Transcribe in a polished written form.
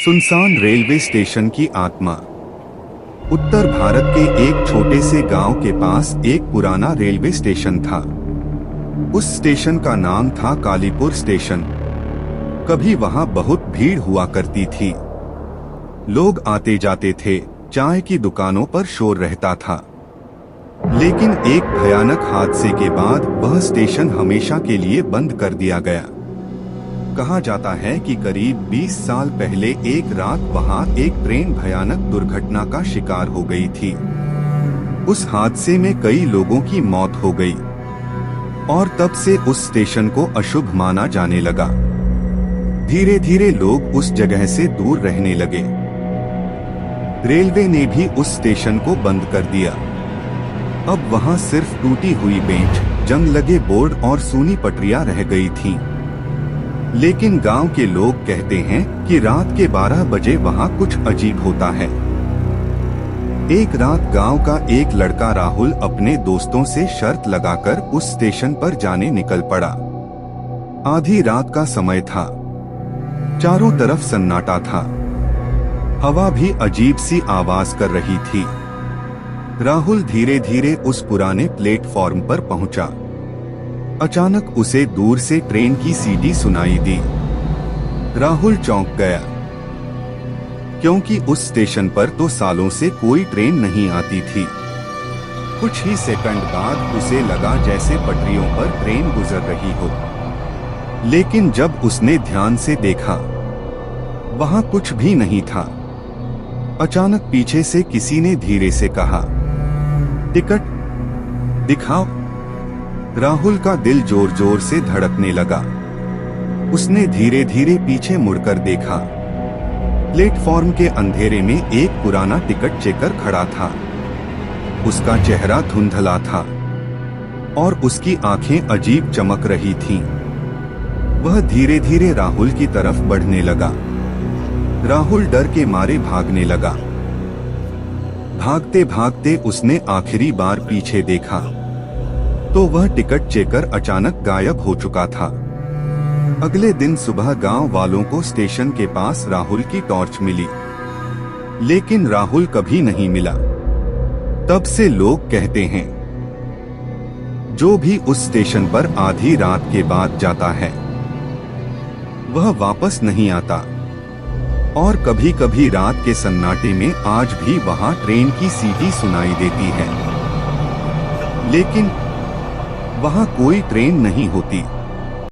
सुनसान railway station की आत्मा। उत्तर भारत के एक छोटे से गांव के पास एक पुराना रेलवे स्टेशन था। उस स्टेशन का नाम था कालीपुर स्टेशन। कभी वहां बहुत भीड़ हुआ करती थी। लोग आते जाते थे, चाय की दुकानों पर शोर रहता था। लेकिन एक भयानक हादसे के बाद वह स्टेशन हमेशा के लिए बंद कर दिया गया। कहा जाता है कि करीब 20 साल पहले एक रात वहां एक ट्रेन भयानक दुर्घटना का शिकार हो गई थी। उस हादसे में कई लोगों की मौत हो गई और तब से उस स्टेशन को अशुभ माना जाने लगा। धीरे धीरे लोग उस जगह से दूर रहने लगे। रेलवे ने भी उस स्टेशन को बंद कर दिया। अब वहां सिर्फ टूटी हुई बेंच, जंग लगे बोर्ड और सूनी पटरियां रह गई थीं। लेकिन गांव के लोग कहते हैं कि रात के 12 बजे वहां कुछ अजीब होता है। एक रात गांव का एक लड़का राहुल अपने दोस्तों से शर्त लगाकर उस स्टेशन पर जाने निकल पड़ा। आधी रात का समय था। चारों तरफ सन्नाटा था। हवा भी अजीब सी आवाज कर रही थी। राहुल धीरे धीरे उस पुराने प्लेटफॉर्म पर पहुंचा। अचानक उसे दूर से ट्रेन की सीटी सुनाई दी। राहुल चौंक गया, क्योंकि उस स्टेशन पर तो सालों से कोई ट्रेन नहीं आती थी। कुछ ही सेकंड बाद उसे लगा जैसे पटरियों पर ट्रेन गुजर रही हो। लेकिन जब उसने ध्यान से देखा, वहां कुछ भी नहीं था। अचानक पीछे से किसी ने धीरे से कहा, टिकट दिखाओ। राहुल का दिल जोर जोर से धड़कने लगा। उसने धीरे धीरे पीछे मुड़कर देखा। प्लेटफॉर्म के अंधेरे में एक पुराना टिकट चेकर खड़ा था। उसका चेहरा धुंधला था और उसकी आंखें अजीब चमक रही थीं। वह धीरे धीरे राहुल की तरफ बढ़ने लगा। राहुल डर के मारे भागने लगा। भागते भागते उसने आखिरी बार पीछे देखा तो वह टिकट चेकर अचानक गायब हो चुका था। अगले दिन सुबह गांव वालों को स्टेशन के पास राहुल की टॉर्च मिली, लेकिन राहुल कभी नहीं मिला। तब से लोग कहते हैं, जो भी उस स्टेशन पर आधी रात के बाद जाता है वह वापस नहीं आता। और कभी कभी रात के सन्नाटे में आज भी वहां ट्रेन की सीटी सुनाई देती है, लेकिन वहां कोई ट्रेन नहीं होती।